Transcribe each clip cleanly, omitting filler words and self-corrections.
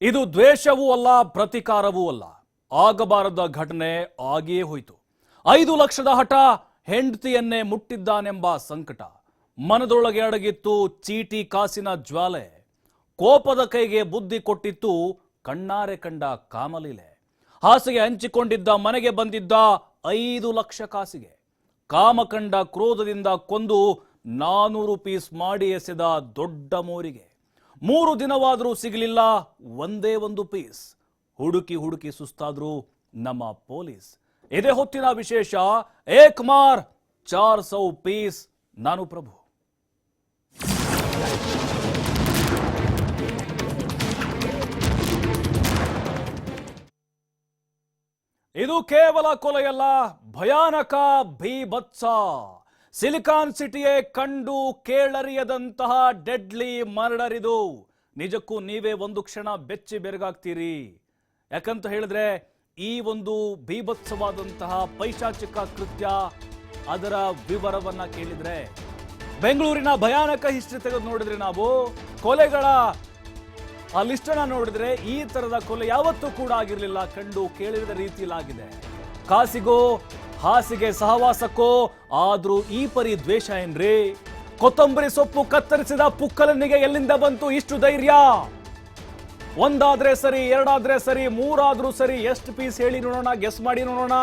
ಇದು ದ್ವೇಷವೂ ಅಲ್ಲ, ಪ್ರತಿಕಾರವೂ ಅಲ್ಲ. ಆಗಬಾರದ ಘಟನೆ ಆಗಿಯೇ ಹೋಯಿತು. 5 ಲಕ್ಷದ ಹಠ, ಹೆಂಡತಿಯನ್ನೇ ಮುಟ್ಟಿದ್ದಾನೆಂಬ ಸಂಕಟ. ಮನದೊಳಗೆ ಅಡಗಿತ್ತು ಚೀಟಿ ಕಾಸಿನ ಜ್ವಾಲೆ. ಕೋಪದ ಕೈಗೆ ಬುದ್ಧಿ ಕೊಟ್ಟಿತ್ತು ಕಣ್ಣಾರೆ ಕಂಡ ಕಾಮಲೀಲೆ. ಹಾಸಿಗೆ ಹಂಚಿಕೊಂಡಿದ್ದ ಮನೆಗೆ ಬಂದಿದ್ದ 5 ಲಕ್ಷ ಕಾಸಿಗೆ. ಕಾಮ ಕಂಡ ಕ್ರೋಧದಿಂದ ಕೊಂದು 400 ಪೀಸ್ ಮಾಡಿ ಎಸೆದ ದೊಡ್ಡ ಮೋರಿಗೆ. 3 ದಿನವಾದರೂ ಸಿಗಲಿಲ್ಲ ಒಂದೇ ಒಂದು ಪೀಸ್. ಹುಡುಕಿ ಹುಡುಕಿ ಸುಸ್ತಾದ್ರು ನಮ್ಮ ಪೊಲೀಸ್. ಇದೇ ಹೊತ್ತಿನ ವಿಶೇಷ, ಏಕ್ ಮಾರ್ 400 ಪೀಸ್. ನಾನು ಪ್ರಭು. ಇದು ಕೇವಲ ಕೊಲೆಯಲ್ಲ, ಭಯಾನಕ ಭೀಭತ್ಸ. ಸಿಲಿಕಾನ್ ಸಿಟಿಯೇ ಕಂಡು ಕೇಳರಿಯದಂತಹ ಡೆಡ್ಲಿ ಮರ್ಡರ್ ಇದು. ನಿಜಕ್ಕೂ ನೀವೇ ಒಂದು ಕ್ಷಣ ಬೆಚ್ಚಿ ಬೆರಗಾಗ್ತೀರಿ. ಯಾಕಂತ ಹೇಳಿದ್ರೆ ಈ ಒಂದು ಭೀಭತ್ಸವಾದಂತಹ ಪೈಶಾಚಿಕ ಕೃತ್ಯ, ಅದರ ವಿವರವನ್ನ ಕೇಳಿದ್ರೆ, ಬೆಂಗಳೂರಿನ ಭಯಾನಕ ಹಿಸ್ಟ್ರಿ ತೆಗೆದು ನೋಡಿದ್ರೆ, ನಾವು ಕೊಲೆಗಳ ಆ ಲಿಸ್ಟನ್ನ ನೋಡಿದ್ರೆ ಈ ತರದ ಕೊಲೆ ಯಾವತ್ತೂ ಕೂಡ ಆಗಿರಲಿಲ್ಲ. ಕಂಡು ಕೇಳಿದ ರೀತಿಯಲ್ಲಾಗಿದೆ. ಕಾಸಿಗೋ ಹಾಸಿಗೆ ಸಹವಾಸಕ್ಕೋ ಆದ್ರೂ ಈ ಪರಿ ದ್ವೇಷ ಏನ್ರಿ? ಕೊತ್ತಂಬರಿ ಸೊಪ್ಪು ಕತ್ತರಿಸಿದ ಪುಕ್ಕಲನಿಗೆ ಎಲ್ಲಿಂದ ಬಂತು ಇಷ್ಟು ಧೈರ್ಯ? ಒಂದಾದ್ರೆ ಸರಿ, ಎರಡಾದ್ರೆ ಸರಿ, ಮೂರಾದ್ರೂ ಸರಿ, ಎಷ್ಟು ಪೀಸ್ ಹೇಳಿ ನೋಡೋಣ, ಗೆಸ್ ಮಾಡಿ ನೋಡೋಣ.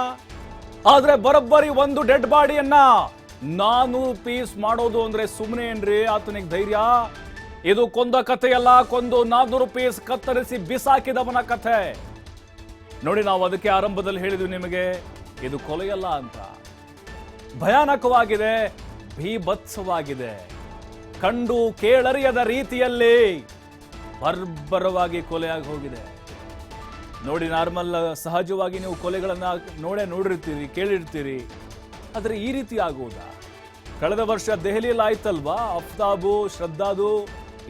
ಆದ್ರೆ ಬರೋಬ್ಬರಿ ಒಂದು ಡೆಡ್ ಬಾಡಿಯನ್ನ 400 ಪೀಸ್ ಮಾಡೋದು ಅಂದ್ರೆ ಸುಮ್ಮನೆ ಏನ್ರಿ ಆತನಿಗೆ ಧೈರ್ಯ? ಇದು ಕೊಂದ ಕಥೆಯಲ್ಲ, ಕೊಂದು 400 ಪೀಸ್ ಕತ್ತರಿಸಿ ಬಿಸಾಕಿದವನ ಕಥೆ. ನೋಡಿ, ನಾವು ಅದಕ್ಕೆ ಆರಂಭದಲ್ಲಿ ಹೇಳಿದ್ವಿ ನಿಮಗೆ, ಇದು ಕೊಲೆಯಲ್ಲ ಅಂತ. ಭಯಾನಕವಾಗಿದೆ, ಭೀಭತ್ಸವಾಗಿದೆ. ಕಂಡು ಕೇಳರಿಯದ ರೀತಿಯಲ್ಲಿ ಬರ್ಬರವಾಗಿ ಕೊಲೆಯಾಗಿ ಹೋಗಿದೆ. ನೋಡಿ, ನಾರ್ಮಲ್ ಸಹಜವಾಗಿ ನೀವು ಕೊಲೆಗಳನ್ನ ನೋಡಿರ್ತೀರಿ, ಕೇಳಿರ್ತೀರಿ. ಆದ್ರೆ ಈ ರೀತಿ ಆಗುವುದಾ? ಕಳೆದ ವರ್ಷ ದೆಹಲಿಯಲ್ಲಿ ಆಯ್ತಲ್ವಾ, ಅಫ್ತಾಬು, ಶ್ರದ್ಧಾದು,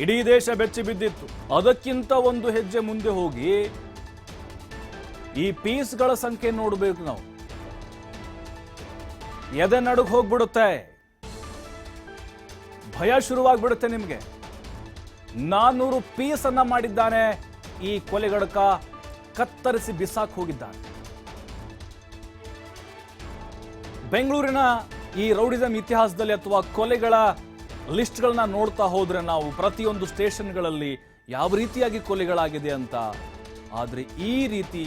ಇಡೀ ದೇಶ ಬೆಚ್ಚಿ ಬಿದ್ದಿತ್ತು. ಅದಕ್ಕಿಂತ ಒಂದು ಹೆಜ್ಜೆ ಮುಂದೆ ಹೋಗಿ ಈ ಪೀಸ್ಗಳ ಸಂಖ್ಯೆ ನೋಡಬೇಕು ನಾವು. ಎದೆ ನಡುಗ್ ಹೋಗ್ಬಿಡುತ್ತೆ, ಭಯ ಶುರುವಾಗ್ಬಿಡುತ್ತೆ ನಿಮ್ಗೆ. 400 ಪೀಸ್ ಅನ್ನ ಮಾಡಿದ್ದಾನೆ ಈ ಕೊಲೆಗಡಕ, ಕತ್ತರಿಸಿ ಬಿಸಾಕ್ ಹೋಗಿದ್ದಾನೆ. ಬೆಂಗಳೂರಿನ ಈ ರೌಡಿಸಂ ಇತಿಹಾಸದಲ್ಲಿ ಅಥವಾ ಕೊಲೆಗಳ ಲಿಸ್ಟ್ಗಳನ್ನ ನೋಡ್ತಾ ಹೋದ್ರೆ ನಾವು ಪ್ರತಿಯೊಂದು ಸ್ಟೇಷನ್ಗಳಲ್ಲಿ ಯಾವ ರೀತಿಯಾಗಿ ಕೊಲೆಗಳಾಗಿದೆ ಅಂತ. ಆದ್ರೆ ಈ ರೀತಿ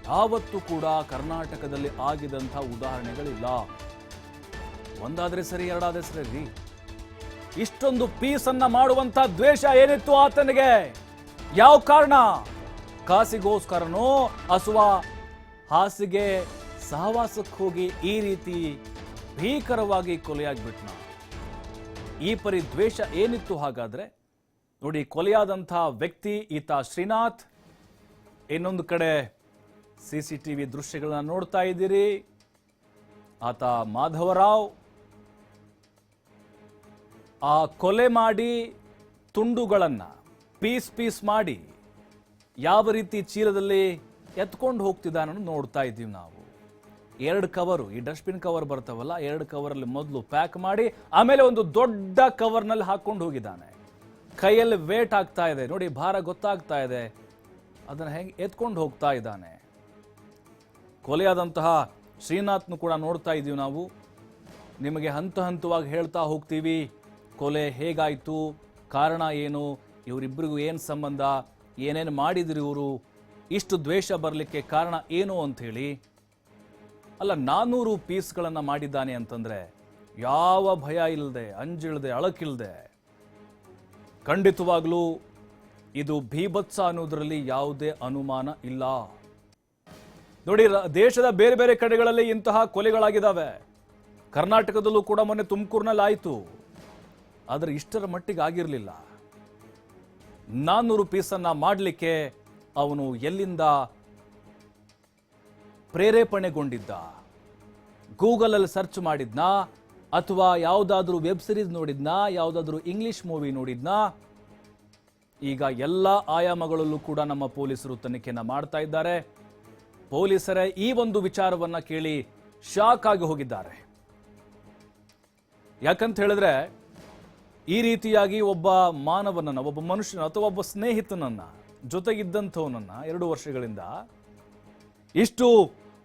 ಯಾವತ್ತೂ ಕೂಡ ಕರ್ನಾಟಕದಲ್ಲಿ ಆಗಿದಂಥ ಉದಾಹರಣೆಗಳಿಲ್ಲ. ಒಂದಾದ್ರೆ ಸರಿ, ಎರಡಾದ್ರೆ ಸರಿ ರೀ. ಇಷ್ಟೊಂದು ಪೀಸ್ ಅನ್ನ ಮಾಡುವಂತ ದ್ವೇಷ ಏನಿತ್ತು ಆತನಿಗೆ? ಯಾವ ಕಾರಣ? ಕಾಸಿಗೋಸ್ಕರನೋ ಅಥವಾ ಹಾಸಿಗೆ ಸಹವಾಸಕ್ಕೆ ಹೋಗಿ ಈ ರೀತಿ ಭೀಕರವಾಗಿ ಕೊಲೆಯಾಗ್ಬಿಟ್ನ? ಈ ಪರಿ ದ್ವೇಷ ಏನಿತ್ತು ಹಾಗಾದ್ರೆ? ನೋಡಿ, ಕೊಲೆಯಾದಂಥ ವ್ಯಕ್ತಿ ಈತ ಶ್ರೀನಾಥ್. ಇನ್ನೊಂದು ಕಡೆ CCTV ದೃಶ್ಯಗಳನ್ನ ನೋಡ್ತಾ ಇದ್ದೀರಿ. ಆತ ಮಾಧವರಾವ್. ಆ ಕೊಲೆ ಮಾಡಿ ತುಂಡುಗಳನ್ನ ಪೀಸ್ ಮಾಡಿ ಯಾವ ರೀತಿ ಚೀಲದಲ್ಲಿ ಎತ್ಕೊಂಡು ಹೋಗ್ತಿದ್ದಾನನ್ನು ನೋಡ್ತಾ ಇದ್ದೀವಿ ನಾವು. 2 ಕವರು, ಈ ಡಸ್ಟ್ಬಿನ್ ಕವರ್ ಬರ್ತಾವಲ್ಲ, 2 ಕವರಲ್ಲಿ ಮೊದಲು ಪ್ಯಾಕ್ ಮಾಡಿ ಆಮೇಲೆ ಒಂದು ದೊಡ್ಡ ಕವರ್ನಲ್ಲಿ ಹಾಕೊಂಡು ಹೋಗಿದ್ದಾನೆ. ಕೈಯಲ್ಲಿ ವೇಟ್ ಆಗ್ತಾ ಇದೆ ನೋಡಿ, ಭಾರ ಗೊತ್ತಾಗ್ತಾ ಇದೆ. ಅದನ್ನ ಹೆಂಗೆ ಎತ್ಕೊಂಡು ಹೋಗ್ತಾ ಇದ್ದಾನೆ. ಕೊಲೆಯಾದಂತಹ ಶ್ರೀನಾಥ್ನು ಕೂಡ ನೋಡ್ತಾ ಇದ್ದೀವಿ ನಾವು. ನಿಮಗೆ ಹಂತ ಹಂತವಾಗಿ ಹೇಳ್ತಾ ಹೋಗ್ತೀವಿ ಕೊಲೆ ಹೇಗಾಯ್ತು, ಕಾರಣ ಏನು, ಇವರಿಬ್ಬರಿಗೂ ಏನು ಸಂಬಂಧ, ಏನೇನು ಮಾಡಿದ್ರು ಇವರು, ಇಷ್ಟು ದ್ವೇಷ ಬರಲಿಕ್ಕೆ ಕಾರಣ ಏನು ಅಂತ ಹೇಳಿ. ಅಲ್ಲ, 400 ಪೀಸ್ಗಳನ್ನು ಮಾಡಿದ್ದಾನೆ ಅಂತಂದ್ರೆ ಯಾವ ಭಯ ಇಲ್ಲದೆ, ಅಂಜಿಳದೆ, ಅಳಕಿಲ್ಲದೆ, ಖಂಡಿತವಾಗ್ಲೂ ಇದು ಭೀಭತ್ಸ ಅನ್ನೋದ್ರಲ್ಲಿ ಯಾವುದೇ ಅನುಮಾನ ಇಲ್ಲ. ನೋಡಿ, ದೇಶದ ಬೇರೆ ಬೇರೆ ಕಡೆಗಳಲ್ಲಿ ಇಂತಹ ಕೊಲೆಗಳಾಗಿದ್ದಾವೆ. ಕರ್ನಾಟಕದಲ್ಲೂ ಕೂಡ ಮೊನ್ನೆ ತುಮಕೂರಿನಲ್ಲಿ ಆಯಿತು. ಆದರೆ ಇಷ್ಟರ ಮಟ್ಟಿಗೆ ಆಗಿರಲಿಲ್ಲ. 400 ಪೀಸನ್ನ ಮಾಡಲಿಕ್ಕೆ ಅವನು ಎಲ್ಲಿಂದ ಪ್ರೇರೇಪಣೆಗೊಂಡಿದ್ದ? ಗೂಗಲಲ್ಲಿ ಸರ್ಚ್ ಮಾಡಿದ್ನಾ, ಅಥವಾ ಯಾವುದಾದ್ರೂ ವೆಬ್ ಸಿರೀಸ್ ನೋಡಿದ್ನಾ, ಯಾವುದಾದ್ರೂ ಇಂಗ್ಲಿಷ್ ಮೂವಿ ನೋಡಿದ್ನಾ? ಈಗ ಎಲ್ಲ ಆಯಾಮಗಳಲ್ಲೂ ಕೂಡ ನಮ್ಮ ಪೊಲೀಸರು ತನಿಖೆಯನ್ನು ಮಾಡ್ತಾ ಇದ್ದಾರೆ. ಪೊಲೀಸರೇ ಈ ಒಂದು ವಿಚಾರವನ್ನ ಕೇಳಿ ಶಾಕ್ ಆಗಿ ಹೋಗಿದ್ದಾರೆ. ಯಾಕಂತ ಹೇಳಿದ್ರೆ, ಈ ರೀತಿಯಾಗಿ ಒಬ್ಬ ಮಾನವನನ್ನ, ಒಬ್ಬ ಮನುಷ್ಯನ ಅಥವಾ ಒಬ್ಬ ಸ್ನೇಹಿತನನ್ನ ಜೊತೆಗಿದ್ದಂಥವನನ್ನ 2 ವರ್ಷಗಳಿಂದ ಇಷ್ಟು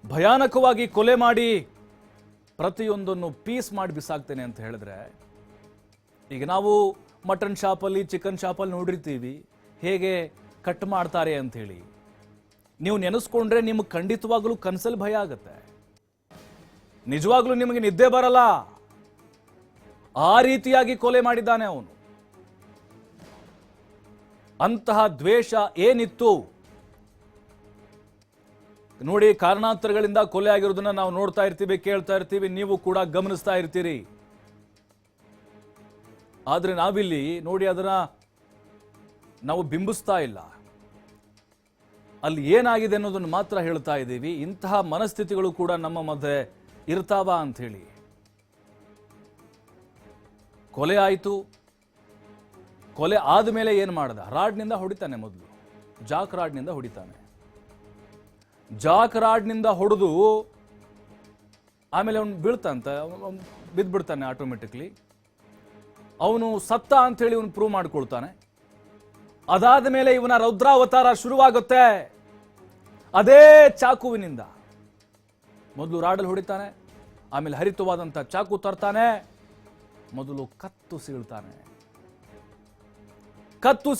ಭಯಾನಕವಾಗಿ ಕೊಲೆ ಮಾಡಿ ಪ್ರತಿಯೊಂದನ್ನು ಪೀಸ್ ಮಾಡಿ ಬಿಸಾಕ್ತೇನೆ ಅಂತ ಹೇಳಿದ್ರೆ, ಈಗ ನಾವು ಮಟನ್ ಶಾಪಲ್ಲಿ ಚಿಕನ್ ಶಾಪಲ್ಲಿ ನೋಡಿರ್ತೀವಿ ಹೇಗೆ ಕಟ್ ಮಾಡ್ತಾರೆ ಅಂತ ಹೇಳಿ. ನೀವು ನೆನೆಸ್ಕೊಂಡ್ರೆ ನಿಮಗೆ ಖಂಡಿತವಾಗ್ಲೂ ಕನಸಲ್ಲಿ ಭಯ ಆಗುತ್ತೆ, ನಿಜವಾಗ್ಲೂ ನಿಮಗೆ ನಿದ್ದೆ ಬರಲ್ಲ. ಆ ರೀತಿಯಾಗಿ ಕೊಲೆ ಮಾಡಿದ್ದಾನೆ ಅವನು. ಅಂತಹ ದ್ವೇಷ ಏನಿತ್ತು ನೋಡಿ. ಕಾರಣಾಂತರಗಳಿಂದ ಕೊಲೆ ಆಗಿರೋದನ್ನ ನಾವು ನೋಡ್ತಾ ಇರ್ತೀವಿ, ಕೇಳ್ತಾ ಇರ್ತೀವಿ, ನೀವು ಕೂಡ ಗಮನಿಸ್ತಾ ಇರ್ತೀರಿ. ಆದ್ರೆ ನಾವಿಲ್ಲಿ ನೋಡಿ ಅದನ್ನ ನಾವು ಬಿಂಬಿಸ್ತಾ ಇಲ್ಲ, ಅಲ್ಲಿ ಏನಾಗಿದೆ ಅನ್ನೋದನ್ನು ಮಾತ್ರ ಹೇಳ್ತಾ ಇದ್ದೀವಿ. ಇಂತಹ ಮನಸ್ಥಿತಿಗಳು ಕೂಡ ನಮ್ಮ ಮಧ್ಯೆ ಇರ್ತಾವ ಅಂತ ಹೇಳಿ. ಕೊಲೆ ಆಯಿತು, ಕೊಲೆ ಆದಮೇಲೆ ಏನು ಮಾಡ್ದ? ರಾಡ್ನಿಂದ ಹೊಡಿತಾನೆ. ಮೊದಲು ಜಾಕ್ ರಾಡ್ನಿಂದ ಹೊಡಿತಾನೆ. ಜಾಕ್ ರಾಡ್ನಿಂದ ಹೊಡೆದು ಆಮೇಲೆ ಅವನು ಬೀಳ್ತಂತ, ಬಿದ್ದ್ಬಿಡ್ತಾನೆ ಆಟೋಮೆಟಿಕ್ಲಿ. ಅವನು ಸತ್ತ ಅಂತ ಹೇಳಿ ಇವನು ಪ್ರೂವ್ ಮಾಡ್ಕೊಳ್ತಾನೆ. ಅದಾದ ಮೇಲೆ ಇವನ ರೌದ್ರಾವತಾರ ಶುರುವಾಗುತ್ತೆ. ಅದೇ ಚಾಕುವಿನಿಂದ ಮೊದಲು ರಾಡಲ್ಲಿ ಹೊಡಿತಾನೆ, ಆಮೇಲೆ ಹರಿತವಾದಂಥ ಚಾಕು ತರ್ತಾನೆ, ಮೊದಲು ಕತ್ತು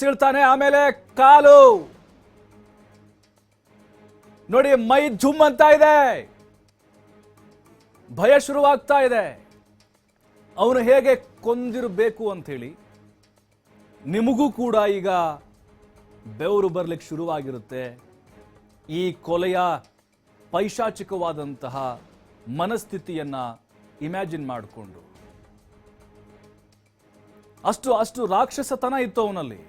ಸೀಳ್ತಾನೆ, ಆಮೇಲೆ ಕಾಲು ನೋಡಿ, ಮೈ ಜುಮ್ ಅಂತ ಇದೆ, ಭಯ ಶುರುವಾಗ್ತಾ ಇದೆ. ಅವನು ಹೇಗೆ ಕೊಂದಿರಬೇಕು ಅಂತ ಹೇಳಿ ನಿಮಗೂ ಕೂಡ ಈಗ ಬೆವರು ಬರ್ಲಿಕ್ಕೆ ಶುರುವಾಗಿರುತ್ತೆ. ಈ ಕೊಲೆಯ ಪೈಶಾಚಿಕವಾದಂತಹ ಮನಸ್ಥಿತಿಯನ್ನ ಇಮ್ಯಾಜಿನ್ ಮಾಡಿಕೊಂಡು. ಅಷ್ಟು ರಾಕ್ಷಸತನ ಇತ್ತು ಅವನಲ್ಲಿ.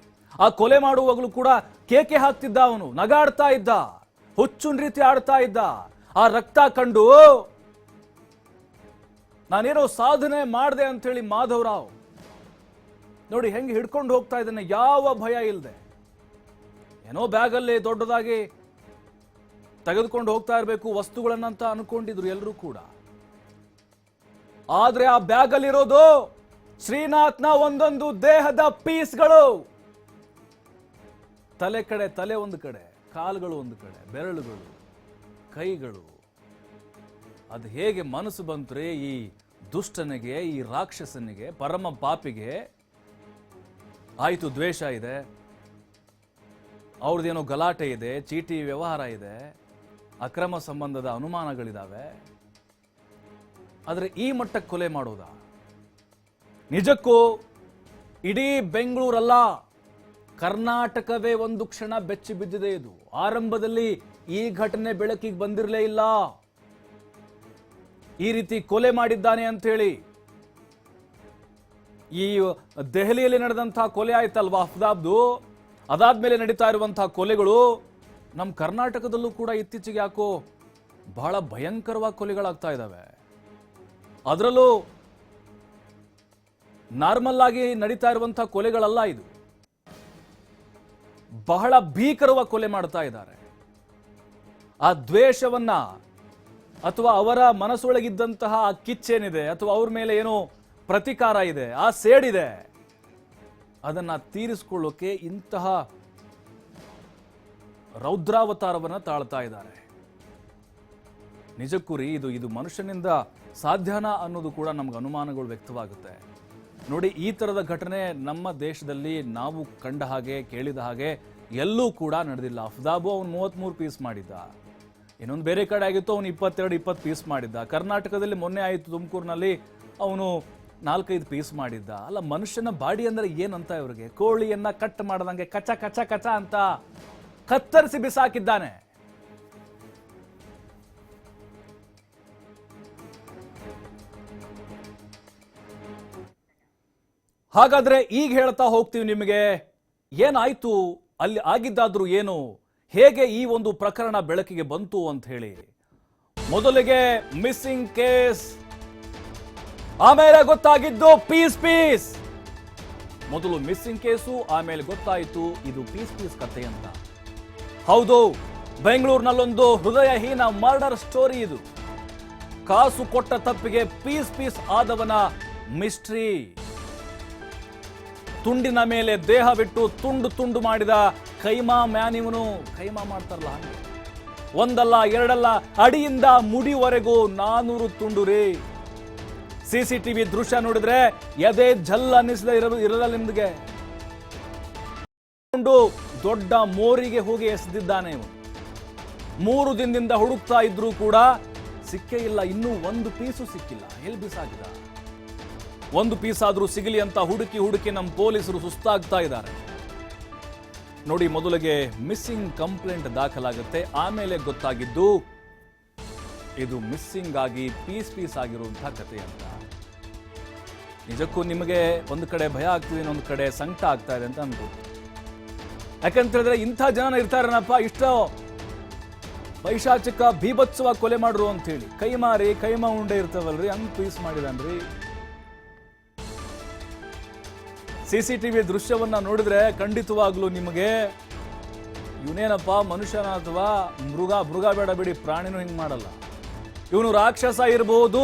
ಆ ಕೊಲೆ ಮಾಡುವಾಗಲೂ ಕೂಡ ಕೇಕೆ ಹಾಕ್ತಿದ್ದ, ಅವನು ನಗಾಡ್ತಾ ಇದ್ದ, ಹುಚ್ಚುನ್ ರೀತಿ ಆಡ್ತಾ ಇದ್ದ. ಆ ರಕ್ತ ಕಂಡು ನಾನೇನೋ ಸಾಧನೆ ಮಾಡಿದೆ ಅಂತ ಹೇಳಿ ಮಾಧವರಾವ್ ನೋಡಿ ಹೆಂಗೆ ಹಿಡ್ಕೊಂಡು ಹೋಗ್ತಾ ಇದ್ದಾನೆ, ಯಾವ ಭಯ ಇಲ್ಲದೆ. ಏನೋ ಬ್ಯಾಗಲ್ಲಿ ದೊಡ್ಡದಾಗಿ ತೆಗೆದುಕೊಂಡು ಹೋಗ್ತಾ ಇರಬೇಕು ವಸ್ತುಗಳನ್ನಂತ ಅನ್ಕೊಂಡಿದ್ರು ಎಲ್ಲರೂ ಕೂಡ. ಆದ್ರೆ ಆ ಬ್ಯಾಗಲ್ಲಿರೋದು ಶ್ರೀನಾಥ್ನ ಒಂದೊಂದು ದೇಹದ ಪೀಸ್ಗಳು. ತಲೆ ಕಡೆ ತಲೆ ಒಂದು ಕಡೆ, ಕಾಲುಗಳು ಒಂದು ಕಡೆ, ಬೆರಳುಗಳು, ಕೈಗಳು. ಅದು ಹೇಗೆ ಮನಸ್ಸು ಬಂತ್ರೆ ಈ ದುಷ್ಟನಿಗೆ, ಈ ರಾಕ್ಷಸನಿಗೆ, ಪರಮ ಪಾಪಿಗೆ. ಆಯಿತು, ದ್ವೇಷ ಇದೆ, ಅವ್ರದ್ದೇನೋ ಗಲಾಟೆ ಇದೆ, ಚೀಟಿ ವ್ಯವಹಾರ ಇದೆ, ಅಕ್ರಮ ಸಂಬಂಧದ ಅನುಮಾನಗಳಿದಾವೆ. ಆದರೆ ಈ ಮಟ್ಟಕ್ಕೆ ಕೊಲೆ ಮಾಡೋದ? ನಿಜಕ್ಕೂ ಇಡೀ ಬೆಂಗಳೂರಲ್ಲ, ಕರ್ನಾಟಕವೇ ಒಂದು ಕ್ಷಣ ಬೆಚ್ಚಿ ಬಿದ್ದಿದೆ. ಇದು ಆರಂಭದಲ್ಲಿ ಈ ಘಟನೆ ಬೆಳಕಿಗೆ ಬಂದಿರಲೇ ಇಲ್ಲ. ಈ ರೀತಿ ಕೊಲೆ ಮಾಡಿದ್ದಾನೆ ಅಂತ ಹೇಳಿ. ಈ ದೆಹಲಿಯಲ್ಲಿ ನಡೆದಂತಹ ಕೊಲೆ ಆಯ್ತಲ್ವಾ ಅಫ್ತಾಬ್ದು, ಅದಾದ್ಮೇಲೆ ನಡೀತಾ ಇರುವಂತಹ ಕೊಲೆಗಳು ನಮ್ಮ ಕರ್ನಾಟಕದಲ್ಲೂ ಕೂಡ ಇತ್ತೀಚೆಗೆ ಯಾಕೋ ಬಹಳ ಭಯಂಕರವಾಗಿ ಕೊಲೆಗಳಾಗ್ತಾ ಇದ್ದಾವೆ. ಅದರಲ್ಲೂ ನಾರ್ಮಲ್ ಆಗಿ ನಡೀತಾ ಇರುವಂತಹ ಕೊಲೆಗಳಲ್ಲ ಇದು, ಬಹಳ ಭೀಕರವಾಗಿ ಕೊಲೆ ಮಾಡ್ತಾ ಇದ್ದಾರೆ. ಆ ದ್ವೇಷವನ್ನ ಅಥವಾ ಅವರ ಮನಸ್ಸೊಳಗಿದ್ದಂತಹ ಆ ಕಿಚ್ಚೇನಿದೆ ಅಥವಾ ಅವ್ರ ಮೇಲೆ ಏನೋ ಪ್ರತಿಕಾರ ಇದೆ, ಆ ಸೇಡಿದೆ, ಅದನ್ನ ತೀರಿಸಿಕೊಳ್ಳೋಕೆ ಇಂತಹ ರೌದ್ರಾವತಾರವನ್ನ ತಾಳ್ತಾ ಇದ್ದಾರೆ. ನಿಜಕ್ಕೂ ರೀ ಇದು ಮನುಷ್ಯನಿಂದ ಸಾಧ್ಯನಾ ಅನ್ನೋದು ಕೂಡ ನಮ್ಗೆ ಅನುಮಾನಗಳು ವ್ಯಕ್ತವಾಗುತ್ತೆ. ನೋಡಿ, ಈ ತರದ ಘಟನೆ ನಮ್ಮ ದೇಶದಲ್ಲಿ ನಾವು ಕಂಡ ಹಾಗೆ ಕೇಳಿದ ಹಾಗೆ ಎಲ್ಲೂ ಕೂಡ ನಡೆದಿಲ್ಲ. ಅಫ್ತಾಬು ಅವನು 33 ಪೀಸ್ ಮಾಡಿದ್ದ, ಇನ್ನೊಂದು ಬೇರೆ ಕಡೆ ಆಗಿತ್ತು ಅವನು 22-20 ಪೀಸ್ ಮಾಡಿದ್ದ. ಕರ್ನಾಟಕದಲ್ಲಿ ಮೊನ್ನೆ ಆಯಿತು ತುಮಕೂರಿನಲ್ಲಿ ಅವನು 4-5 ಪೀಸ್ ಮಾಡಿದ್ದ. ಅಲ್ಲ, ಮನುಷ್ಯನ ಬಾಡಿ ಅಂದ್ರೆ ಏನಂತ ಇವ್ರಿಗೆ? ಕೋಳಿಯನ್ನ ಕಟ್ ಮಾಡದಂಗೆ ಕಚ ಕಚ ಕಚ ಅಂತ ಕತ್ತರಿಸಿ ಬಿಸಾಕಿದ್ದಾನೆ. ಹಾಗಾದ್ರೆ ಈಗ ಹೇಳ್ತಾ ಹೋಗ್ತೀವಿ ನಿಮಗೆ, ಏನಾಯ್ತು ಅಲ್ಲಿ, ಆಗಿದ್ದಾದ್ರೂ ಏನು, ಹೇಗೆ ಈ ಒಂದು ಪ್ರಕರಣ ಬೆಳಕಿಗೆ ಬಂತು ಅಂತ ಹೇಳಿ. ಮೊದಲಿಗೆ ಮಿಸ್ಸಿಂಗ್ ಕೇಸ್, ಆಮೇಲೆ ಗೊತ್ತಾಗಿದ್ದು ಪೀಸ್. ಮೊದಲು ಮಿಸ್ಸಿಂಗ್ ಕೇಸು, ಆಮೇಲೆ ಗೊತ್ತಾಯಿತು ಇದು ಪೀಸ್ ಕಥೆ ಅಂತ. ಹೌದು, ಬೆಂಗಳೂರಿನಲ್ಲೊಂದು ಹೃದಯಹೀನ ಮರ್ಡರ್ ಸ್ಟೋರಿ ಇದು. ಕಾಸು ಕೊಟ್ಟ ತಪ್ಪಿಗೆ ಪೀಸ್ ಆದವನ ಮಿಸ್ಟ್ರಿ. ತುಂಡಿನ ಮೇಲೆ ದೇಹ ಬಿಟ್ಟು ತುಂಡು ಮಾಡಿದ ಕೈಮಾ ಮ್ಯಾನ್ ಇವನು, ಕೈಮಾ ಮಾಡ್ತಾರಲ್ಲ ಹಂಗೆ. ಒಂದಲ್ಲ ಎರಡಲ್ಲ, ಅಡಿಯಿಂದ ಮುಡಿವರೆಗೂ 400 ತುಂಡು ರೀ. ಸಿಸಿಟಿವಿ ದೃಶ್ಯ ನೋಡಿದ್ರೆ ಎದೆ ಜಲ್ ಅನ್ನಿಸದೆ ಇರಲ್ಲ ನಿಮ್ಗೆ. ದೊಡ್ಡ ಮೋರಿಗೆ ಹೋಗಿ ಎಸೆದಿದ್ದಾನೆ ಇವನು. 3 ದಿನದಿಂದ ಹುಡುಕ್ತಾ ಇದ್ರೂ ಕೂಡ ಸಿಕ್ಕೇ ಇಲ್ಲ. ಇನ್ನೂ ಒಂದು ಪೀಸು ಸಿಕ್ಕಿಲ್ಲ. ಎಲ್ಲಿ ಬಿಸಾಕಿದ? ಒಂದು ಪೀಸ್ ಆದ್ರೂ ಸಿಗಲಿ ಅಂತ ಹುಡುಕಿ ನಮ್ಮ ಪೊಲೀಸರು ಸುಸ್ತಾಗ್ತಾ ಇದ್ದಾರೆ. ನೋಡಿ, ಮೊದಲಿಗೆ ಮಿಸ್ಸಿಂಗ್ ಕಂಪ್ಲೇಂಟ್ ದಾಖಲಾಗುತ್ತೆ. ಆಮೇಲೆ ಗೊತ್ತಾಗಿದ್ದು ಇದು ಮಿಸ್ಸಿಂಗ್ ಆಗಿ ಪೀಸ್ ಆಗಿರುವಂತಹ ಕಥೆ ಅಂತ. ನಿಜಕ್ಕೂ ನಿಮಗೆ ಒಂದು ಕಡೆ ಭಯ ಆಗ್ತಿದೆ, ಇನ್ನೊಂದು ಕಡೆ ಸಂಕಟ ಆಗ್ತಾ ಇದೆ ಅಂತ ಅನ್ಬೋದು. ಯಾಕಂತ ಹೇಳಿದ್ರೆ ಇಂಥ ಜನ ಇರ್ತಾರನಪ್ಪ, ಇಷ್ಟ ಪೈಶಾಚಿಕ ಬೀಭತ್ಸವಾಗಿ ಕೊಲೆ ಮಾಡ್ರು ಅಂತ ಹೇಳಿ. ಕೈಮಾ ಉಂಡೆ ಇರ್ತಾವಲ್ರಿ, ಹಂಗ್ ಪೀಸ್ ಮಾಡಿದಾನ್ರಿ. ಸಿಸಿಟಿವಿ ದೃಶ್ಯವನ್ನ ನೋಡಿದ್ರೆ ಖಂಡಿತವಾಗ್ಲೂ ನಿಮಗೆ ಇವನೇನಪ್ಪ ಮನುಷ್ಯನ ಅಥವಾ ಮೃಗ ಬೇಡ ಬಿಡಿ, ಪ್ರಾಣಿನೂ ಹಿಂಗ್ ಮಾಡಲ್ಲ. ಇವನು ರಾಕ್ಷಸ ಇರಬಹುದು.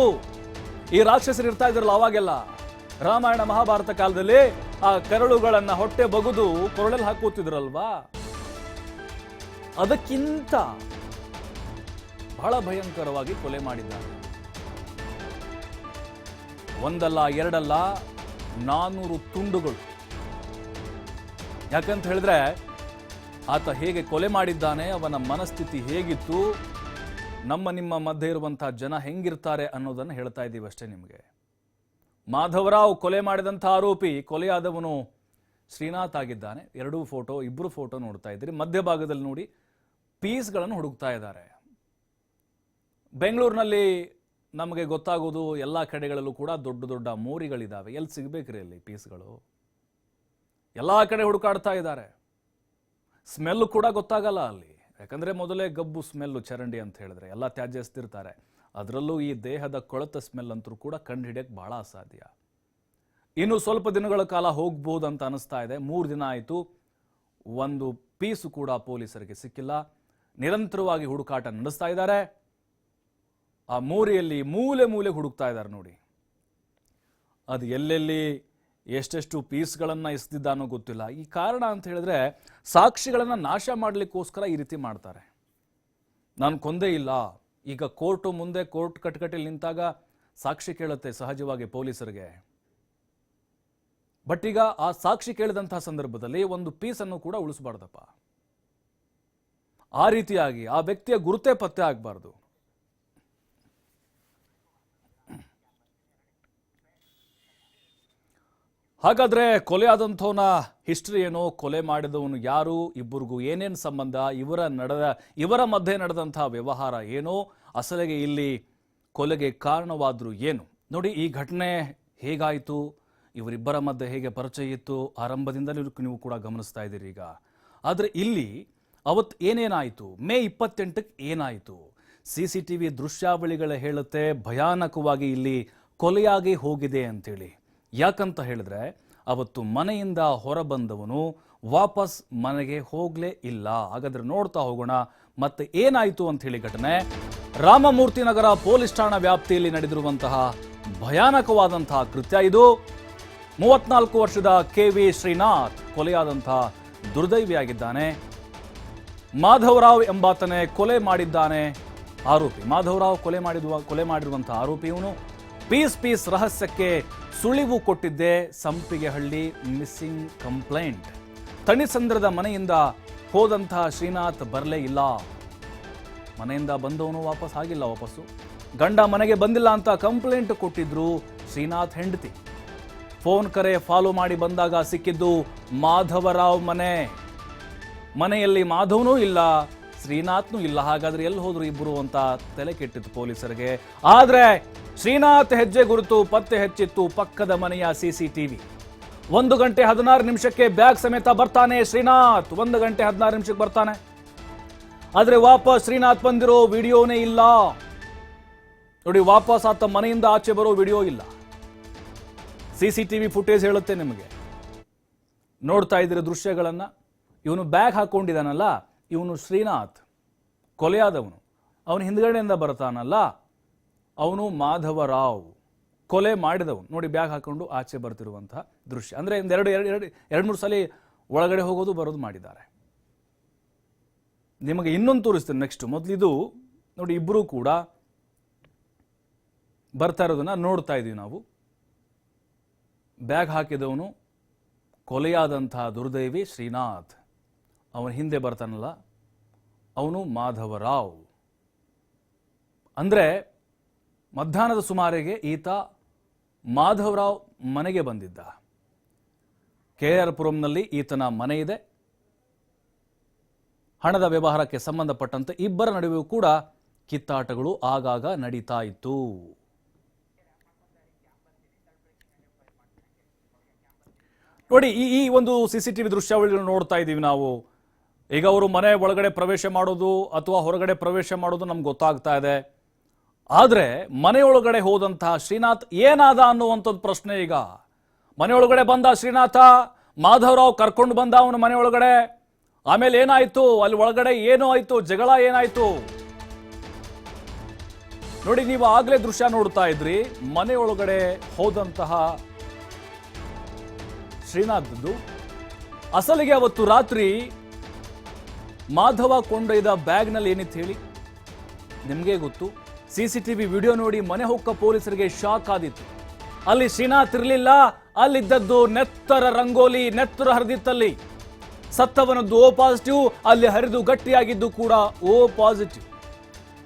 ಈ ರಾಕ್ಷಸರು ಇರ್ತಾ ಇದ್ರಲ್ಲ ಅವಾಗೆಲ್ಲ ರಾಮಾಯಣ ಮಹಾಭಾರತ ಕಾಲದಲ್ಲಿ, ಆ ಕರಳುಗಳನ್ನ ಹೊಟ್ಟೆ ಬಗುದು ಕೊರಳಲ್ಲಿ ಹಾಕುತ್ತಿದ್ರಲ್ವಾ, ಅದಕ್ಕಿಂತ ಬಹಳ ಭಯಂಕರವಾಗಿ ಕೊಲೆ ಮಾಡಿದ್ದಾನೆ. ಒಂದಲ್ಲ ಎರಡಲ್ಲ, 400 ತುಂಡುಗಳು. ಯಾಕಂತ ಹೇಳಿದ್ರೆ ಆತ ಹೇಗೆ ಕೊಲೆ ಮಾಡಿದ್ದಾನೆ, ಅವನ ಮನಸ್ಥಿತಿ ಹೇಗಿತ್ತು, ನಿಮ್ಮ ಮಧ್ಯೆ ಇರುವಂತಹ ಜನ ಹೆಂಗಿರ್ತಾರೆ ಅನ್ನೋದನ್ನು ಹೇಳ್ತಾ ಇದ್ದೀವಿ ಅಷ್ಟೇ ನಿಮಗೆ. ಮಾಧವರಾವ್ ಕೊಲೆ ಮಾಡಿದಂಥ ಆರೋಪಿ, ಕೊಲೆಯಾದವನು ಶ್ರೀನಾಥ್ ಆಗಿದ್ದಾನೆ. ಇಬ್ಬರು ಫೋಟೋ ನೋಡ್ತಾ ಇದ್ದೀರಿ. ಮಧ್ಯಭಾಗದಲ್ಲಿ ನೋಡಿ ಪೀಸ್ಗಳನ್ನು ಹುಡುಕ್ತಾ ಇದ್ದಾರೆ. ಬೆಂಗಳೂರಿನಲ್ಲಿ ನಮಗೆ ಗೊತ್ತಾಗೋದು ಎಲ್ಲ ಕಡೆಗಳಲ್ಲೂ ಕೂಡ ದೊಡ್ಡ ಮೋರಿಗಳಿದ್ದಾವೆ. ಎಲ್ಲಿ ಸಿಗ್ಬೇಕ್ರಿ ಅಲ್ಲಿ ಪೀಸ್ಗಳು? ಎಲ್ಲ ಕಡೆ ಹುಡುಕಾಡ್ತಾ ಇದ್ದಾರೆ. ಸ್ಮೆಲ್ಲು ಕೂಡ ಗೊತ್ತಾಗಲ್ಲ ಅಲ್ಲಿ. ಯಾಕಂದ್ರೆ ಮೊದಲೇ ಗಬ್ಬು ಸ್ಮೆಲ್ಲು, ಚರಂಡಿ ಅಂತ ಹೇಳಿದ್ರೆ ಎಲ್ಲ ತ್ಯಾಜ್ಯ ಎಸ್ತಿರ್ತಾರೆ. ಅದರಲ್ಲೂ ಈ ದೇಹದ ಕೊಳೆತ ಸ್ಮೆಲ್ ಅಂತೂ ಕೂಡ ಕಂಡು ಹಿಡಿಯಕ್ಕೆ ಬಹಳ ಅಸಾಧ್ಯ. ಇನ್ನು ಸ್ವಲ್ಪ ದಿನಗಳ ಕಾಲ ಹೋಗ್ಬೋದು ಅಂತ ಅನಿಸ್ತಾ ಇದೆ. 3 ದಿನ ಆಯಿತು, ಒಂದು ಪೀಸು ಕೂಡ ಪೊಲೀಸರಿಗೆ ಸಿಕ್ಕಿಲ್ಲ. ನಿರಂತರವಾಗಿ ಹುಡುಕಾಟ ನಡೆಸ್ತಾ ಇದ್ದಾರೆ. ಆ ಮೋರಿಯಲ್ಲಿ ಮೂಲೆ ಹುಡುಕ್ತಾ ಇದ್ದಾರೆ ನೋಡಿ. ಅದು ಎಲ್ಲೆಲ್ಲಿ ಎಷ್ಟೆಷ್ಟು ಪೀಸ್ಗಳನ್ನು ಎಸೆದಿದ್ದಾನೋ ಗೊತ್ತಿಲ್ಲ. ಈ ಕಾರಣ ಅಂತ ಹೇಳಿದ್ರೆ ಸಾಕ್ಷಿಗಳನ್ನು ನಾಶ ಮಾಡಲಿಕ್ಕೋಸ್ಕರ ಈ ರೀತಿ ಮಾಡ್ತಾರೆ. ನಾನು ಕೊಂದೇ ಇಲ್ಲ. ಈಗ ಕೋರ್ಟ್ ಕಟಕಟೆಯಲ್ಲಿ ನಿಂತಾಗ ಸಾಕ್ಷಿ ಕೇಳುತ್ತೆ ಸಹಜವಾಗಿ ಪೊಲೀಸರಿಗೆ. ಬಟ್ ಈಗ ಆ ಸಾಕ್ಷಿ ಕೇಳಿದಂತಹ ಸಂದರ್ಭದಲ್ಲಿ ಒಂದು ಪೀಸನ್ನು ಕೂಡ ಉಳಿಸಬಾರ್ದಪ್ಪ. ಆ ರೀತಿಯಾಗಿ ಆ ವ್ಯಕ್ತಿಯ ಗುರುತೇ ಪತ್ತೆ ಆಗಬಾರ್ದು. ಹಾಗಾದ್ರೆ ಕೊಲೆ ಆದಂಥವನ ಹಿಸ್ಟ್ರಿ ಏನೋ, ಕೊಲೆ ಮಾಡಿದವನು ಯಾರು, ಇಬ್ಬರಿಗೂ ಏನೇನು ಸಂಬಂಧ, ಇವರ ಮಧ್ಯೆ ನಡೆದಂತಹ ವ್ಯವಹಾರ ಏನೋ, ಅಸಲಿಗೆ ಇಲ್ಲಿ ಕೊಲೆಗೆ ಕಾರಣವಾದ್ರು ಏನು ನೋಡಿ. ಈ ಘಟನೆ ಹೇಗಾಯಿತು, ಇವರಿಬ್ಬರ ಮಧ್ಯೆ ಹೇಗೆ ಪರಿಚಯ ಇತ್ತು, ಆರಂಭದಿಂದಲೂ ನೀವು ಕೂಡ ಗಮನಿಸ್ತಾ ಇದ್ದೀರಿ ಈಗ. ಆದರೆ ಇಲ್ಲಿ ಅವತ್ತು ಏನೇನಾಯಿತು, ಮೇ 28ಕ್ಕೆ ಏನಾಯಿತು, ಸಿಸಿಟಿವಿ ದೃಶ್ಯಾವಳಿಗಳೇ ಹೇಳುತ್ತೆ ಭಯಾನಕವಾಗಿ ಇಲ್ಲಿ ಕೊಲೆಯಾಗಿ ಹೋಗಿದೆ ಅಂತೇಳಿ. ಯಾಕಂತ ಹೇಳಿದ್ರೆ ಅವತ್ತು ಮನೆಯಿಂದ ಹೊರಬಂದವನು ವಾಪಸ್ ಮನೆಗೆ ಹೋಗ್ಲೇ ಇಲ್ಲ. ಹಾಗಾದ್ರೆ ನೋಡ್ತಾ ಹೋಗೋಣ ಮತ್ತೆ ಏನಾಯಿತು ಅಂತ ಹೇಳಿ. ಘಟನೆ ರಾಮಮೂರ್ತಿ ನಗರ ಪೊಲೀಸ್ ಠಾಣಾ ವ್ಯಾಪ್ತಿಯಲ್ಲಿ ನಡೆದಿರುವಂತಹ ಭಯಾನಕವಾದಂತಹ ಕೃತ್ಯ ಇದು. 34 ವರ್ಷದ KV ಶ್ರೀನಾಥ್ ಕೊಲೆಯಾದಂತಹ ದುರ್ದೈವಿಯಾಗಿದ್ದಾನೆ. ಮಾಧವರಾವ್ ಎಂಬಾತನೇ ಕೊಲೆ ಮಾಡಿದ್ದಾನೆ ಆರೋಪಿ. ಮಾಧವರಾವ್ ಕೊಲೆ ಮಾಡಿರುವಂತಹ ಆರೋಪಿ ಇವನು. ಪೀಸ್ ರಹಸ್ಯಕ್ಕೆ ಸುಳಿವು ಕೊಟ್ಟಿದ್ದೆ ಸಂಪಿಗೆಹಳ್ಳಿ ಮಿಸ್ಸಿಂಗ್ ಕಂಪ್ಲೇಂಟ್. ತಣಿಸಂದ್ರದ ಮನೆಯಿಂದ ಹೋದಂತಹ ಶ್ರೀನಾಥ್ ಬರಲೇ ಇಲ್ಲ. ಮನೆಯಿಂದ ಬಂದವನು ವಾಪಸ್ಸು ಗಂಡ ಮನೆಗೆ ಬಂದಿಲ್ಲ ಅಂತ ಕಂಪ್ಲೇಂಟ್ ಕೊಟ್ಟಿದ್ರು ಶ್ರೀನಾಥ್ ಹೆಂಡತಿ. ಫೋನ್ ಕರೆ ಫಾಲೋ ಮಾಡಿ ಬಂದಾಗ ಸಿಕ್ಕಿದ್ದು ಮಾಧವರಾವ್ ಮನೆಯಲ್ಲಿ ಮಾಧವನೂ ಇಲ್ಲ, ಶ್ರೀನಾಥ್ನೂ ಇಲ್ಲ. ಹಾಗಾದ್ರೆ ಎಲ್ಲಿ ಹೋದ್ರು ಇಬ್ಬರು ಅಂತ ತಲೆ ಕೆಟ್ಟಿತ್ತು ಪೊಲೀಸರಿಗೆ. ಆದ್ರೆ ಶ್ರೀನಾಥ್ ಹೆಜ್ಜೆ ಗುರುತು ಪತ್ತೆ ಹೆಚ್ಚಿತ್ತು ಪಕ್ಕದ ಮನೆಯ ಸಿಸಿಟಿವಿ. 1 ಗಂಟೆ 16 ನಿಮಿಷಕ್ಕೆ ಬ್ಯಾಗ್ ಸಮೇತ ಬರ್ತಾನೆ ಶ್ರೀನಾಥ್. 1 ಗಂಟೆ 16 ನಿಮಿಷಕ್ಕೆ ಬರ್ತಾನೆ. ಆದ್ರೆ ವಾಪಸ್ ಶ್ರೀನಾಥ್ ಬಂದಿರೋ ವಿಡಿಯೋನೇ ಇಲ್ಲ ನೋಡಿ. ವಾಪಸ್ ಆತ ಮನೆಯಿಂದ ಆಚೆ ಬರೋ ವಿಡಿಯೋ ಇಲ್ಲ. ಸಿಸಿಟಿವಿ ಫುಟೇಜ್ ಹೇಳುತ್ತೆ ನಿಮಗೆ. ನೋಡ್ತಾ ಇದ್ದೀರ ದೃಶ್ಯಗಳನ್ನ. ಇವನು ಬ್ಯಾಗ್ ಹಾಕೊಂಡಿದ್ದಾನಲ್ಲ, ಇವನು ಶ್ರೀನಾಥ್ ಕೊಲೆಯಾದವನು. ಅವನು ಹಿಂದ್ಗಡೆಯಿಂದ ಬರ್ತಾನಲ್ಲ, ಅವನು ಮಾಧವರಾವ್ ಕೊಲೆ ಮಾಡಿದವನು. ನೋಡಿ ಬ್ಯಾಗ್ ಹಾಕೊಂಡು ಆಚೆ ಬರ್ತಿರುವಂತಹ ದೃಶ್ಯ. ಅಂದ್ರೆ 2-3 ಸಲ ಒಳಗಡೆ ಹೋಗೋದು ಬರೋದು ಮಾಡಿದ್ದಾರೆ. ನಿಮಗೆ ಇನ್ನೊಂದು ತೋರಿಸ್ತೀನಿ ನೆಕ್ಸ್ಟ್. ಮೊದಲಿದು ನೋಡಿ, ಇಬ್ಬರೂ ಕೂಡ ಬರ್ತಾ ಇರೋದನ್ನ ನೋಡ್ತಾ ಇದ್ದೀವಿ ನಾವು. ಬ್ಯಾಗ್ ಹಾಕಿದವನು ಕೊಲೆಯಾದಂತಹ ದುರ್ದೈವಿ ಶ್ರೀನಾಥ್, ಅವನ ಹಿಂದೆ ಬರ್ತಾನಲ್ಲ ಅವನು ಮಾಧವರಾವ್. ಅಂದರೆ ಮಧ್ಯಾಹ್ನದ ಸುಮಾರಿಗೆ ಈತ ಮಾಧವರಾವ್ ಮನೆಗೆ ಬಂದಿದ್ದ. KR ಪುರಂನಲ್ಲಿ ಈತನ ಮನೆ ಇದೆ. ಹಣದ ವ್ಯವಹಾರಕ್ಕೆ ಸಂಬಂಧಪಟ್ಟಂತೆ ಇಬ್ಬರ ನಡುವೆಯೂ ಕೂಡ ಕಿತ್ತಾಟಗಳು ಆಗಾಗ ನಡೀತಾ ಇತ್ತು. ನೋಡಿ, ಈ ಒಂದು CCTV ದೃಶ್ಯಾವಳಿಗಳನ್ನು ನೋಡ್ತಾ ಇದ್ದೀವಿ ನಾವು. ಈಗ ಅವರು ಮನೆ ಒಳಗಡೆ ಪ್ರವೇಶ ಮಾಡೋದು ಅಥವಾ ಹೊರಗಡೆ ಪ್ರವೇಶ ಮಾಡೋದು ನಮ್ಗೆ ಗೊತ್ತಾಗ್ತಾ ಇದೆ. ಆದರೆ ಮನೆಯೊಳಗಡೆ ಹೋದಂತಹ ಶ್ರೀನಾಥ್ ಏನಾದ ಅನ್ನುವಂಥದ್ದು ಪ್ರಶ್ನೆ. ಈಗ ಮನೆಯೊಳಗಡೆ ಬಂದ ಶ್ರೀನಾಥ, ಮಾಧವರಾವ್ ಕರ್ಕೊಂಡು ಬಂದ ಅವನ ಮನೆಯೊಳಗಡೆ. ಆಮೇಲೆ ಏನಾಯ್ತು ಅಲ್ಲಿ ಒಳಗಡೆ, ಏನೋ ಆಯ್ತು, ಜಗಳ ಏನಾಯ್ತು ನೋಡಿ. ನೀವು ಆಗ್ಲೇ ದೃಶ್ಯ ನೋಡ್ತಾ ಇದ್ರಿ. ಮನೆಯೊಳಗಡೆ ಹೋದಂತಹ ಶ್ರೀನಾಥ್ದು ಅಸಲಿಗೆ ಅವತ್ತು ರಾತ್ರಿ ಮಾಧವ ಕೊಂಡೊಯ್ದ ಬ್ಯಾಗ್ನಲ್ಲಿ ಏನಿತ್ತು ಹೇಳಿ, ನಿಮಗೆ ಗೊತ್ತು. CCTV ವಿಡಿಯೋ ನೋಡಿ ಮನೆ ಹೊಕ್ಕ ಪೊಲೀಸರಿಗೆ ಶಾಕ್ ಆದಿತ್ತು. ಅಲ್ಲಿ ಶ್ರೀನಾಥ್ ಇರಲಿಲ್ಲ, ಅಲ್ಲಿದ್ದದ್ದು ನೆತ್ತರ ರಂಗೋಲಿ, ನೆತ್ತರ ಹರಿದಿತ್ತಲ್ಲಿ. ಸತ್ತವನದ್ದು O ಪಾಸಿಟಿವ್, ಅಲ್ಲಿ ಹರಿದು ಗಟ್ಟಿಯಾಗಿದ್ದು ಕೂಡ O ಪಾಸಿಟಿವ್.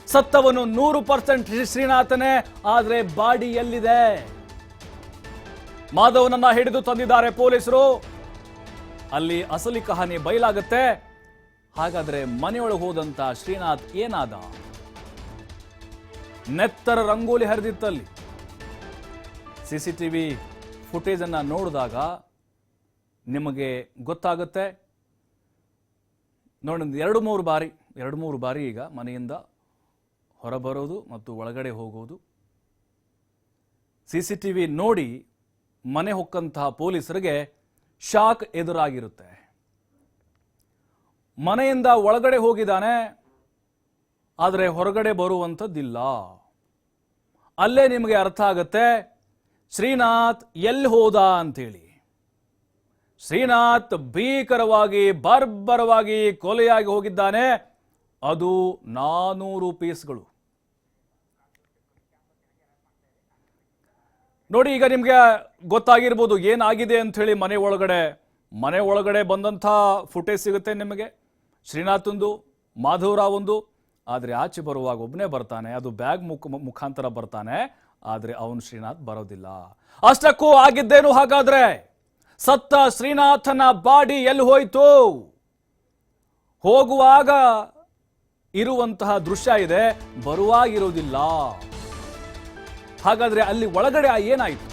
ಸತ್ತವನು 100% ಶ್ರೀನಾಥನೇ, ಆದ್ರೆ ಬಾಡಿ ಎಲ್ಲಿದೆ? ಮಾಧವನನ್ನ ಹಿಡಿದು ತಂದಿದ್ದಾರೆ ಪೊಲೀಸರು. ಅಲ್ಲಿ ಅಸಲಿ ಕಹಾನಿ ಬಯಲಾಗುತ್ತೆ. ಹಾಗಾದ್ರೆ ಮನೆಯೊಳಗೆ ಹೋದಂತ ಶ್ರೀನಾಥ್ ಏನಾದ? ನೆತ್ತರ ರಂಗೋಲಿ ಹರಿದಿತ್ತಲ್ಲಿ. CCTV ಫುಟೇಜ್ ಅನ್ನ ನೋಡಿದಾಗ ನಿಮಗೆ ಗೊತ್ತಾಗುತ್ತೆ. ನೋಡಿ, 2-3 ಬಾರಿ ಈಗ ಮನೆಯಿಂದ ಹೊರಬರೋದು ಮತ್ತು ಒಳಗಡೆ ಹೋಗೋದು. CCTV ನೋಡಿ ಮನೆ ಹೊಕ್ಕಂತಹ ಪೊಲೀಸರಿಗೆ ಶಾಕ್ ಎದುರಾಗಿರುತ್ತೆ. ಮನೆಯಿಂದ ಒಳಗಡೆ ಹೋಗಿದ್ದಾನೆ, ಆದರೆ ಹೊರಗಡೆ ಬರುವಂಥದ್ದಿಲ್ಲ. ಅಲ್ಲೇ ನಿಮಗೆ ಅರ್ಥ ಆಗುತ್ತೆ ಶ್ರೀನಾಥ್ ಎಲ್ಲಿ ಹೋದ ಅಂತೇಳಿ. ಶ್ರೀನಾಥ್ ಭೀಕರವಾಗಿ, ಬರ್ಬರವಾಗಿ ಕೊಲೆಯಾಗಿ ಹೋಗಿದ್ದಾನೆ. ಅದು 400 ಪೀಸ್ಗಳು. ನೋಡಿ, ಈಗ ನಿಮಗೆ ಗೊತ್ತಾಗಿರ್ಬೋದು ಏನಾಗಿದೆ ಅಂತ ಹೇಳಿ. ಮನೆ ಒಳಗಡೆ ಬಂದಂಥ ಫುಟೇಜ್ ಸಿಗುತ್ತೆ ನಿಮಗೆ, ಶ್ರೀನಾಥ್ಂದು, ಮಾಧವರಾವ್ ಒಂದು. ಆದರೆ ಆಚೆ ಬರುವಾಗ ಒಬ್ಬನೇ ಬರ್ತಾನೆ, ಅದು ಬ್ಯಾಗ್ ಮುಖಾಂತರ ಬರ್ತಾನೆ. ಆದರೆ ಅವನು ಶ್ರೀನಾಥ್ ಬರೋದಿಲ್ಲ. ಅಷ್ಟಕ್ಕೂ ಆಗಿದ್ದೇನು ಹಾಗಾದ್ರೆ? ಸತ್ತ ಶ್ರೀನಾಥನ ಬಾಡಿ ಎಲ್ಲಿ ಹೋಯ್ತು? ಹೋಗುವಾಗ ಇರುವಂತಹ ದೃಶ್ಯ ಇದೆ, ಬರುವಾಗಿರುವುದಿಲ್ಲ. ಹಾಗಾದ್ರೆ ಅಲ್ಲಿ ಒಳಗಡೆ ಏನಾಯಿತು?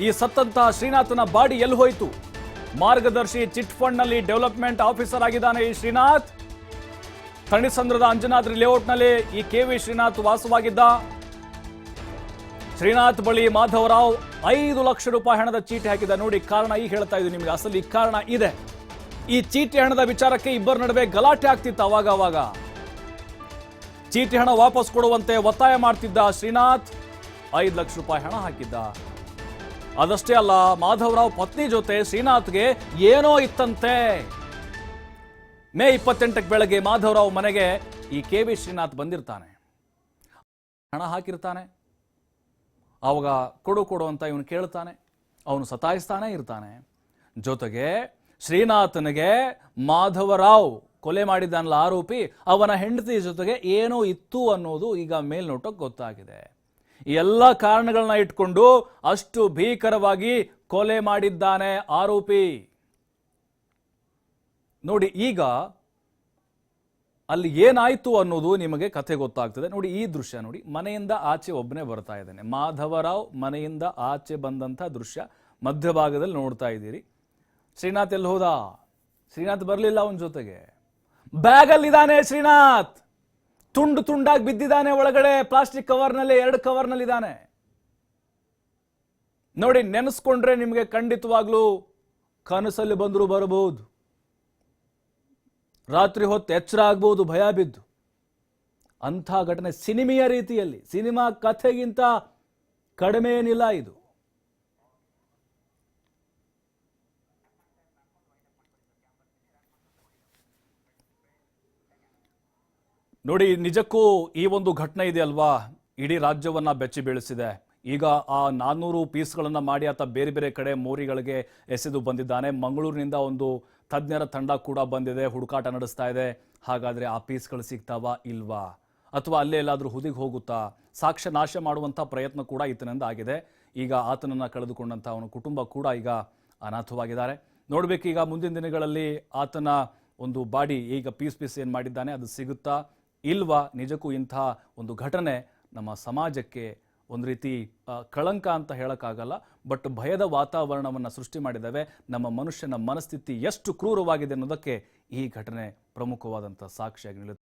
ಈ ಸತ್ತಂತಹ ಶ್ರೀನಾಥನ ಬಾಡಿ ಎಲ್ಲಿ ಹೋಯ್ತು? ಮಾರ್ಗದರ್ಶಿ ಚಿಟ್ ಫಂಡ್ ನಲ್ಲಿ ಡೆವಲಪ್ಮೆಂಟ್ ಆಫೀಸರ್ ಆಗಿದ್ದಾನೆ ಈ ಶ್ರೀನಾಥ್. ಥಣಿಸಂದ್ರದ ಅಂಜನಾದ್ರಿ ಲೇಔಟ್ನಲ್ಲಿ ಈ KV ಶ್ರೀನಾಥ್ ವಾಸವಾಗಿದ್ದ. ಶ್ರೀನಾಥ್ ಬಳಿ ಮಾಧವರಾವ್ 5 ಲಕ್ಷ ರೂಪಾಯಿ ಹಣದ ಚೀಟಿ ಹಾಕಿದ. ನೋಡಿ, ಕಾರಣ ಈಗ ಹೇಳ್ತಾ ಇದ್ದೀನಿ ನಿಮಗೆ. ಅಸಲಿ ಕಾರಣ ಇದೆ. ಈ ಚೀಟಿ ಹಣದ ವಿಚಾರಕ್ಕೆ ಇಬ್ಬರ ನಡುವೆ ಗಲಾಟೆ ಆಗ್ತಿತ್ತು ಅವಾಗ. ಚೀಟಿ ಹಣ ವಾಪಸ್ ಕೊಡುವಂತೆ ಒತ್ತಾಯ ಮಾಡ್ತಿದ್ದ ಶ್ರೀನಾಥ್. 5 ಲಕ್ಷ ರೂಪಾಯಿ ಹಣ ಹಾಕಿದ್ದ. ಅದಷ್ಟೇ ಅಲ್ಲ, ಮಾಧವರಾವ್ ಪತ್ನಿ ಜೊತೆ ಶ್ರೀನಾಥ್ಗೆ ಏನೋ ಇತ್ತಂತೆ. ಮೇ 28ಕ್ಕೆ ಬೆಳಗ್ಗೆ ಮಾಧವರಾವ್ ಮನೆಗೆ ಈ KV ಶ್ರೀನಾಥ್ ಬಂದಿರ್ತಾನೆ. ಹಣ ಹಾಕಿರ್ತಾನೆ. ಅವಾಗ ಕೊಡು ಅಂತ ಇವನು ಕೇಳ್ತಾನೆ. ಅವನು ಸತಾಯಿಸ್ತಾನೆ ಇರ್ತಾನೆ. ಜೊತೆಗೆ ಶ್ರೀನಾಥನಿಗೆ ಮಾಧವರಾವ್ ಕೊಲೆ ಮಾಡಿದ್ದಾನಲ್ಲ ಆರೋಪಿ, ಅವನ ಹೆಂಡತಿ ಜೊತೆಗೆ ಏನೋ ಇತ್ತು ಅನ್ನೋದು ಈಗ ಮೇಲ್ನೋಟಕ್ಕೆ ಗೊತ್ತಾಗಿದೆ. ಈ ಎಲ್ಲ ಕಾರಣಗಳನ್ನ ಇಟ್ಕೊಂಡು ಅಷ್ಟು ಭೀಕರವಾಗಿ ಕೊಲೆ ಮಾಡಿದ್ದಾನೆ ಆರೋಪಿ. ನೋಡಿ, ಈಗ ಅಲ್ಲಿ ಏನಾಯ್ತು ಅನ್ನೋದು ನಿಮಗೆ ಕಥೆ ಗೊತ್ತಾಗ್ತದೆ. ನೋಡಿ, ಈ ದೃಶ್ಯ ನೋಡಿ. ಮನೆಯಿಂದ ಆಚೆ ಒಬ್ಬನೇ ಬರ್ತಾ ಇದ್ದಾನೆ. ಮಾಧವರಾವ್ ಮನೆಯಿಂದ ಆಚೆ ಬಂದಂಥ ದೃಶ್ಯ ಮಧ್ಯಭಾಗದಲ್ಲಿ ನೋಡ್ತಾ ಇದ್ದೀರಿ. ಶ್ರೀನಾಥ್ ಎಲ್ಲಿ ಹೋದ? ಶ್ರೀನಾಥ್ ಬರಲಿಲ್ಲ ಅವನ ಜೊತೆಗೆ. ಬ್ಯಾಗಲ್ಲಿದ್ದಾನೆ ಶ್ರೀನಾಥ್. ತುಂಡಾಗಿ ಬಿದ್ದಿದ್ದಾನೆ ಒಳಗಡೆ. ಪ್ಲಾಸ್ಟಿಕ್ ಕವರ್ನಲ್ಲಿ, 2 ಕವರ್ನಲ್ಲಿ ಇದ್ದಾನೆ. ನೋಡಿ, ನೆನೆಸ್ಕೊಂಡ್ರೆ ನಿಮಗೆ ಖಂಡಿತವಾಗ್ಲೂ ಕನಸಲ್ಲಿ ಬಂದರೂ ಬರಬಹುದು. ರಾತ್ರಿ ಹೊತ್ತು ಎಚ್ಚರ ಆಗ್ಬೋದು ಭಯ ಬಿದ್ದು. ಅಂಥ ಘಟನೆ ಸಿನಿಮೆಯ ರೀತಿಯಲ್ಲಿ, ಸಿನಿಮಾ ಕಥೆಗಿಂತ ಕಡಿಮೆ ಏನಿಲ್ಲ ಇದು. ನೋಡಿ, ನಿಜಕ್ಕೂ ಈ ಒಂದು ಘಟನೆ ಇದೆ ಅಲ್ವಾ, ಇಡೀ ರಾಜ್ಯವನ್ನ ಬೆಚ್ಚಿ ಬೀಳಿಸಿದೆ. ಈಗ ಆ 400 ಪೀಸ್ಗಳನ್ನ ಮಾಡಿ ಆತ ಬೇರೆ ಬೇರೆ ಕಡೆ ಮೋರಿಗಳಿಗೆ ಎಸೆದು ಬಂದಿದ್ದಾನೆ. ಮಂಗಳೂರಿನಿಂದ ಒಂದು ತಜ್ಞರ ತಂಡ ಕೂಡ ಬಂದಿದೆ, ಹುಡುಕಾಟ ನಡೆಸ್ತಾ ಇದೆ. ಹಾಗಾದ್ರೆ ಆ ಪೀಸ್ಗಳು ಸಿಗ್ತಾವಾ ಇಲ್ವಾ, ಅಥವಾ ಅಲ್ಲೇ ಎಲ್ಲಾದ್ರೂ ಹುದಿಗೆ ಹೋಗುತ್ತಾ? ಸಾಕ್ಷ್ಯ ನಾಶ ಮಾಡುವಂಥ ಪ್ರಯತ್ನ ಕೂಡ ಈತನಿಂದ ಆಗಿದೆ. ಈಗ ಆತನನ್ನ ಕಳೆದುಕೊಂಡಂಥ ಅವನ ಕುಟುಂಬ ಕೂಡ ಈಗ ಅನಾಥವಾಗಿದ್ದಾರೆ. ನೋಡ್ಬೇಕು ಈಗ ಮುಂದಿನ ದಿನಗಳಲ್ಲಿ ಆತನ ಒಂದು ಬಾಡಿ ಈಗ ಪೀಸ್ ಏನು ಮಾಡಿದ್ದಾನೆ ಅದು ಸಿಗುತ್ತಾ ಇಲ್ವಾ. ನಿಜಕ್ಕೂ ಇಂಥ ಒಂದು ಘಟನೆ ನಮ್ಮ ಸಮಾಜಕ್ಕೆ ಒಂದು ರೀತಿ ಕಳಂಕ ಅಂತ ಹೇಳೋಕ್ಕಾಗಲ್ಲ, ಬಟ್ ಭಯದ ವಾತಾವರಣವನ್ನು ಸೃಷ್ಟಿ ಮಾಡಿದ್ದಾವೆ. ನಮ್ಮ ಮನುಷ್ಯನ ಮನಸ್ಥಿತಿ ಎಷ್ಟು ಕ್ರೂರವಾಗಿದೆ ಅನ್ನೋದಕ್ಕೆ ಈ ಘಟನೆ ಪ್ರಮುಖವಾದಂಥ ಸಾಕ್ಷಿಯಾಗಿ ನಿಲ್ಲುತ್ತೆ.